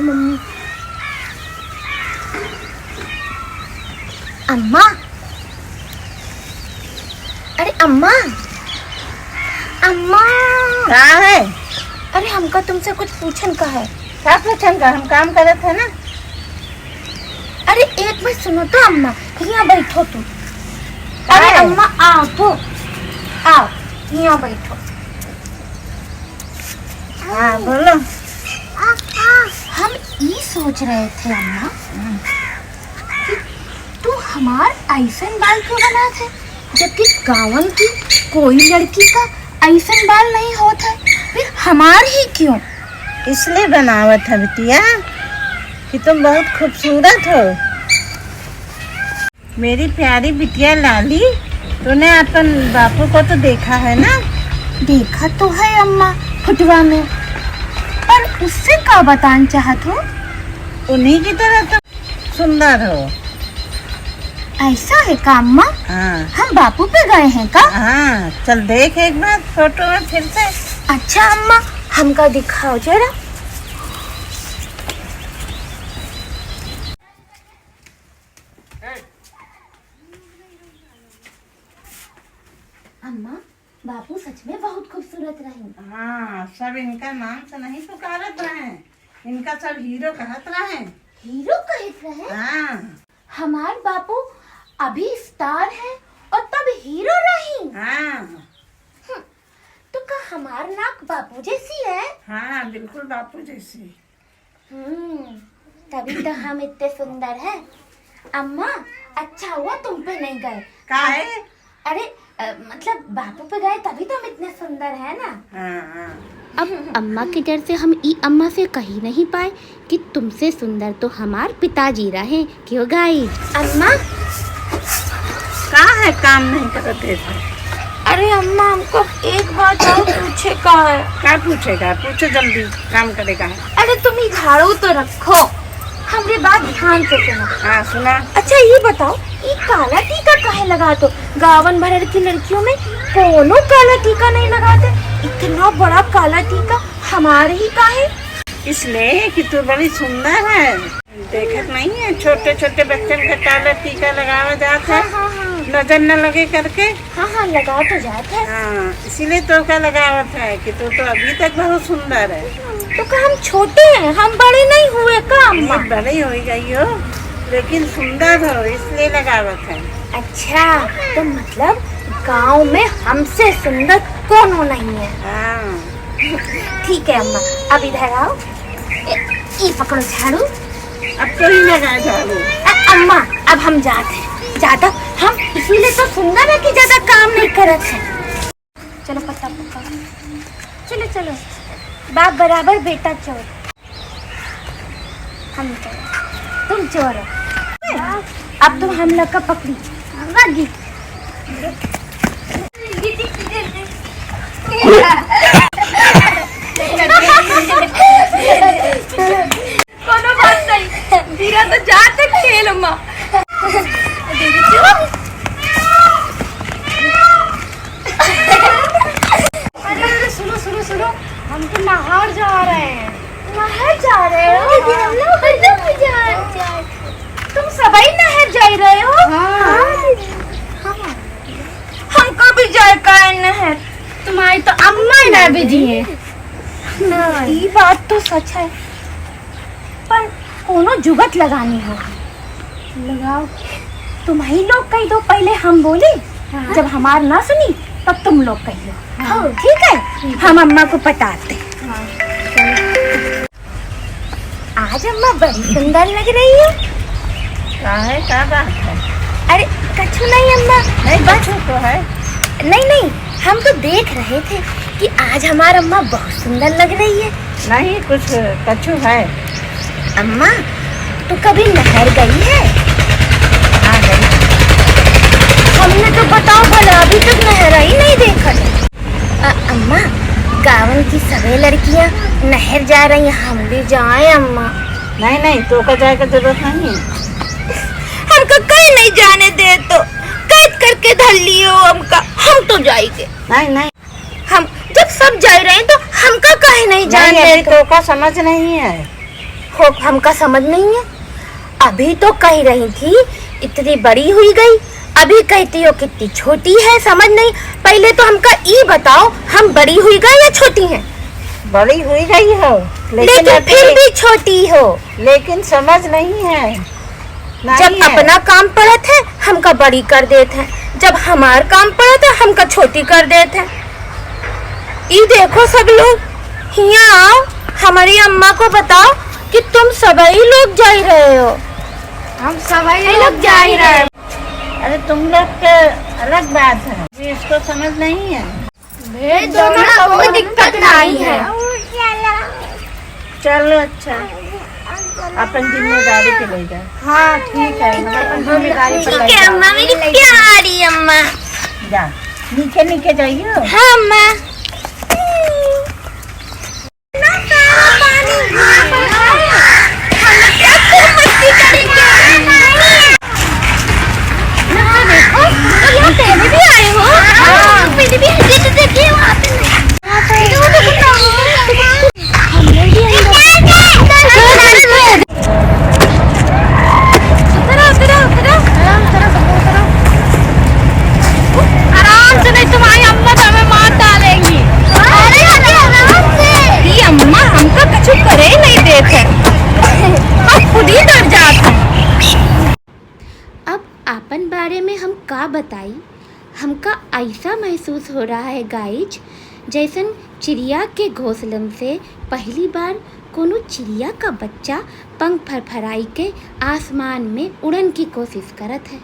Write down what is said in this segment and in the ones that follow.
Mummy. अम्मा, अरे अम्मा, अम्मा क्या है? अरे हमका तुमसे कुछ पूछन का है। क्या पूछन का? हम काम करत है ना। अरे एक मिनट सुनो तो अम्मा, यहाँ बैठो तुम। क्या अरे है? अम्मा आओ तो, आओ यहाँ बैठो। हाँ बोलो। हम ये सोच रहे थे अम्मा कि तू हमार ऐसन बाल क्यों बना थे, जबकि गाँव की कोई लड़की का ऐसन बाल नहीं होता है, फिर हमार ही क्यों? इसलिए बनावत है बिटिया कि तुम बहुत खूबसूरत हो। मेरी प्यारी बिटिया लाली, तूने अपन बापू को तो देखा है ना? देखा तो है अम्मा फुटवा में, पर उससे क्या बताना चाहत हो? उन्हीं की तरह तुम सुंदर हो। ऐसा है का अम्मा? हाँ हम बापू पे गए हैं का? हाँ, चल देख एक बार फोटो में फिर से। अच्छा अम्मा, हमका दिखाओ जरा। अम्मा, बापू सच में बहुत खूबसूरत रहे। हाँ, सब इनका नाम से नहीं पुकारत रहे, इनका सब हीरो कहत रहे। हीरो कहत रहे? हाँ हमार बापू अभी स्टार है और तब हीरो रही। हाँ तो का हमार नाक बापू जैसी है? हाँ, बिल्कुल बापू जैसी। तभी तो हम इतने सुंदर हैं। अम्मा, अच्छा हुआ तुम पे नहीं गए। का है? अरे मतलब बापू पे गए तभी तो हम इतने सुंदर हैं ना। हाँ हाँ। अब अम्मा के डर से हम ई अम्मा से कह ही नहीं पाए कि तुमसे सुंदर तो हमार पिताजी रहे। क्यों गाइस? अम्मा, का है काम नहीं करते थे? अरे अम्मा हमको एक बात और पूछे का है। क्या पूछेगा? पूछो जल्दी, काम करेगा। अरे तुम ये झाड़ू तो रखो, हमरे बात ध्यान से सुनो। हाँ सुना। अच्छा ये बताओ, ये काला टीका काहे लगा तो? गावन भर की लड़कियों में कोनो काला टीका नहीं लगाते, इतना बड़ा काला टीका हमारे ही का है? इसलिए कि तू बड़ी सुंदर है। देखत नहीं है छोटे छोटे बच्चन का काला टीका लगावा जाता है। हाँ, नजर न लगे करके। हाँ लगा तो जाता है। हाँ, इसीलिए तो का लगावत है कि तू तो अभी तक बहुत सुंदर है। तो का हम छोटे हैं, हम बड़े नहीं हुए का अम्मा? ये बड़ी हो गई हो लेकिन सुंदर हो, इसलिए लगावत है। अच्छा, तो मतलब गांव में हमसे सुंदर कोनो नहीं है। हाँ ठीक है अम्मा, अब इधर आओ, ये पकड़ो झाड़ू। अब तो ही लगा झाड़ू। अम्मा अब हम जाते हैं, ज्यादा हम इसीलिए तो सुंदर है कि ज्यादा काम नहीं करत है। चलो पत्ता पकड़ो, चलो चलो, बाप बराबर बेटा चोर। हम चोर, तुम चोर हो। अब तुम हम लोग का पकड़ी भागी। कोनो बात नहीं, धीरा तो जाते खेल अम्मा। अरे सुनो सुनो सुनो, हम तो नहार जा रहे हैं। नहर जा रहे हो? तुम सभी नहर जा रहे हो? हमको भी जाए का नहर। तुम्हारी तो अम्मा ना भेजी है। ये बात तो सच है, पर कोनो जुगत लगानी होगी। लगाओ, तुम ही लोग कही दो, पहले हम बोले। जब हमार ना सुनी तब तुम लोग कहियो। ठीक है, हम अम्मा को बताते। आज अम्मा बड़ी सुंदर लग रही हो। क्या बात है? अरे कछु नहीं अम्मा, नहीं बच्चों तो है। नहीं नहीं, हम तो देख रहे थे कि आज हमारी अम्मा बहुत सुंदर लग रही है। नहीं कुछ कछु है। अम्मा तो कभी नहर गई है? हाँ गई। हमने तो बताओ भला अभी तक नहर ही नहीं देखा। अम्मा, गाँव की सभी लड़कियाँ नहर जा रही हैं, हम भी जाएं अम्मा? नहीं नहीं, तो का जाए का जरूरत नहीं है। हमको कहीं नहीं जाने दे तो कैद करके धर लियो हमका, हम तो जाएंगे। नहीं नहीं, हम जब सब जा रहे हैं तो हमका कहीं नहीं जाने नहीं, दे अभी तो का समझ नहीं है। हो हमका समझ नहीं है। अभी तो कह रही थी इतनी बड़ी हुई गई, अभी कहती हो कितनी छोटी है, समझ नहीं। पहले तो हमका ये बताओ, हम बड़ी हुई गई या छोटी हैं? बड़ी हुई गई हो लेकिन फिर भी छोटी हो। लेकिन समझ नहीं है। जब अपना काम पड़त है हमका बड़ी कर देते हैं, जब हमार काम पड़त है हमका छोटी कर देते हैं। ये देखो सब लोग, यहाँ आओ, हमारी अम्मा को बताओ कि तुम सभी लोग जा रहे हो। हम सभी लोग जा रहे हैं। अरे तुम लोग के अलग बात है, इसको समझ नहीं है। दोनों का कोई दिक्कत नहीं है। चलो अच्छा, अपन जिम्मेदारी पे ले जाए। हाँ ठीक है, अपन जिम्मेदारी पे ले जाओ। अम्मा मेरी प्यारी अम्मा। जा नीचे नीचे जाइए। हाँ अम्मा। अपन बारे में हम का बताई, हमका ऐसा महसूस हो रहा है गाइज जैसन चिड़िया के घोंसलन से पहली बार कोनो चिड़िया का बच्चा पंख फरफराई के आसमान में उड़न की कोशिश करत है।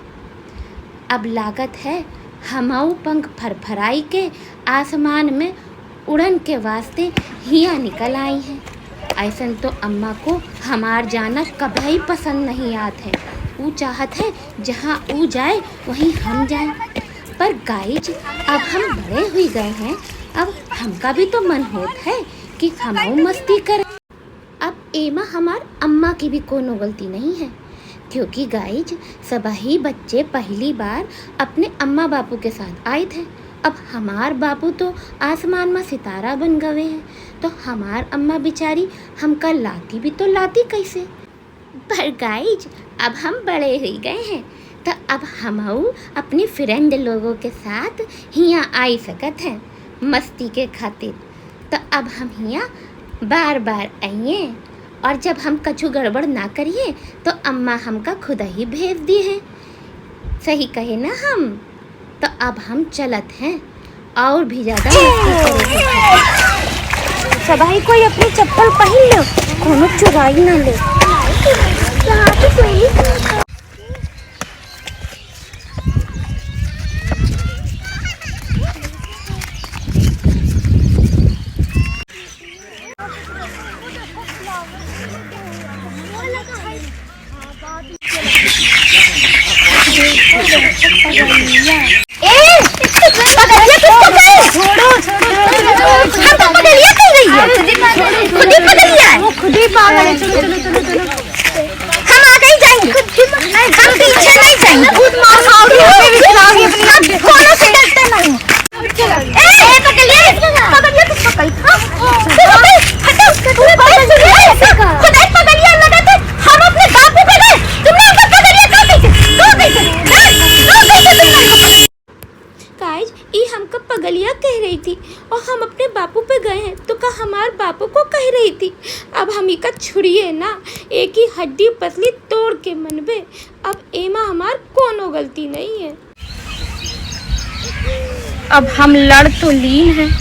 अब लागत है हमऊ पंख फरफराई के आसमान में उड़न के वास्ते हिया निकल आई हैं। ऐसन तो अम्मा को हमार जाना कभी पसंद नहीं आत है। वो चाहत है जहाँ वो जाए वहीं हम जाएं। पर गाइज अब हम बड़े हुए गए हैं, अब हमका भी तो मन होता है कि हम मस्ती करें। अब एमा हमार अम्मा की भी कोनो गलती नहीं है, क्योंकि गाइज सभी बच्चे पहली बार अपने अम्मा बापू के साथ आए थे। अब हमार बापू तो आसमान में सितारा बन गए हैं, तो हमार अम्मा बेचारी हमका लाती भी तो लाती कैसे। पर गाइज अब हम बड़े हो गए हैं, तो अब हम अपनी फ्रेंड लोगों के साथ हियाँ आई सकत हैं मस्ती के खातिर। तो अब हम हियाँ बार बार आइए, और जब हम कछु गड़बड़ ना करिए तो अम्मा हमका खुद ही भेज दी है। सही कहे ना हम। तो अब हम चलत हैं और भी ज़्यादा मस्ती करेंगे। सभी कोई अपनी चप्पल पहन लो, कोनो चुराई ना ले। खुद ही पागल है। चलो चलो चलो चलो, हम आगे ही जाएंगे, हम पीछे नहीं जाएंगे। खुद मार खाओगे, कोनो से डरते नहीं। ए पकड़ लिया, पकड़ लिया, किस पकड़? हटो, खुद पकड़ लिया। लगा था हम अपने बापू को गए, तुमने हमको पकड़ लिया। गाइस ये हमको पगलिया कह रही थी और हम अपने बापू पे गए हैं, तो का हमार बापू को कह रही थी। अब हम ही का छुड़िए ना, एक ही हड्डी पसली तोड़ के मनबे। अब एमा हमार कोनो गलती नहीं है। अब हम लड़ तो लीन हैं,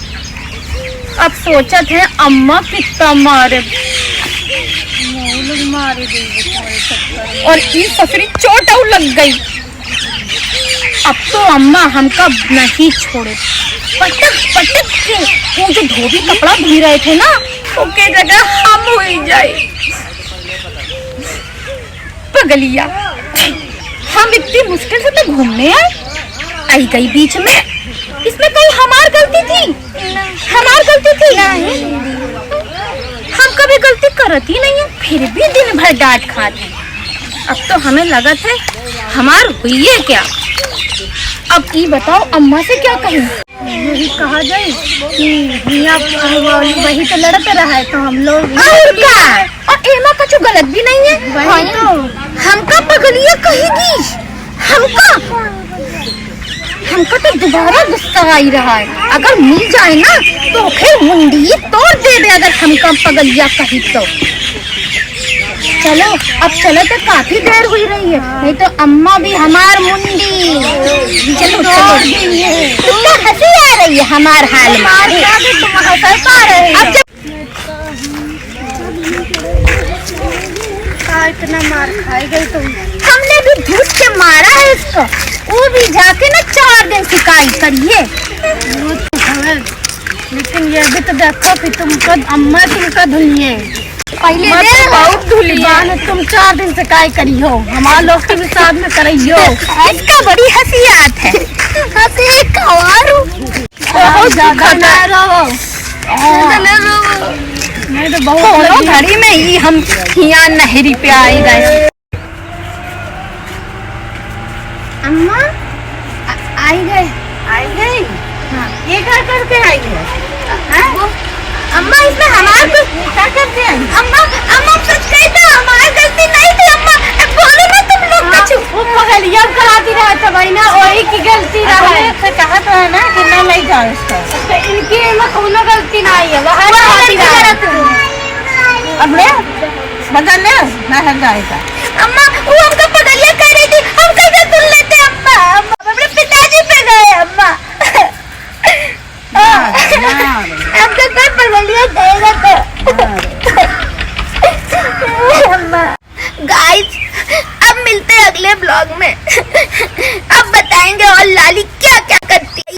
अब सोचत है अम्मा कितना मारे और ई ससरी चोट लग गई। अब तो अम्मा हमका नहीं छोड़े, पटक पटक के वो जो धोबी कपड़ा धुल रहे थे ना, उसके जगह हम हो ही जाए। पगलिया, हम इतनी मुश्किल से तो घूमने आई गई बीच में, इसमें कोई हमार गलती थी? हमार गलती थी? हम कभी गलती करती नहीं है, फिर भी दिन भर डांट खाते। अब तो हमें लगा था हमार हुई है क्या। अब ये बताओ अम्मा से क्या कहें? यही कहा जाए कि वही तो लड़ते रहा है, तो हम लोग और एमा कछु दिखत भी नहीं है। हाँ तो हमका पगलिया कहेगी, हमका तो दोबारा गुस्सा आ ही रहा है। अगर मिल जाए ना तो फिर मुंडी तोड़ दे दे अगर हमका पगलिया कही तो। चलो अब चलो तो काफी देर हुई रही है, नहीं तो अम्मा भी हमार मुंडी। चलो चलो, कितना हंसी आ रही है हमार हाल में। अब इतना मार खाई गई तुम। हमने भी धूप से मारा है इसको, वो भी जाके ना 4 दिन शिकायत करिए। लेकिन ये भी तो देखो कि तुमको अम्मा तुमका धुलिए पहले दे बहुत धुली बान, तुम 4 दिन से काय करी हो, हमारे लोग के भी साथ में करियो। इसका बड़ी हंसियात है, हंसी कवारू बहुत ज्यादा ना रहो, नहीं तो बहुत घड़ी में ही हम यहाँ नहरी पे आए गए। अम्मा आई गए। हाँ, ये क्या करके आई है? अम्मा इसमें हमारे क्या करते हैं? अम्मा सच कही तो हमारी गलती नहीं थी अम्मा, बोलो ना तुम लोग कुछ। वो पगलिया कराती रहा था भाई ना, वही की गलती रहा है। से कहा तो है ना कि न ले जाओ इसको। इनकी कोनो गलती नहीं है, वहाँ कराती रहा। अब ले बदल ले नहर जाएगा। अम्मा वो हमको पगलिया कर रही थी, हम कैसे सुन लेते अम्मा? अम्मा अपने पिताजी पे गए अम्मा। अब तो कोई पगलिया देगा तो। अम्मा गाइस अब मिलते हैं अगले ब्लॉग में। अब बताएंगे और लाली क्या क्या करती है।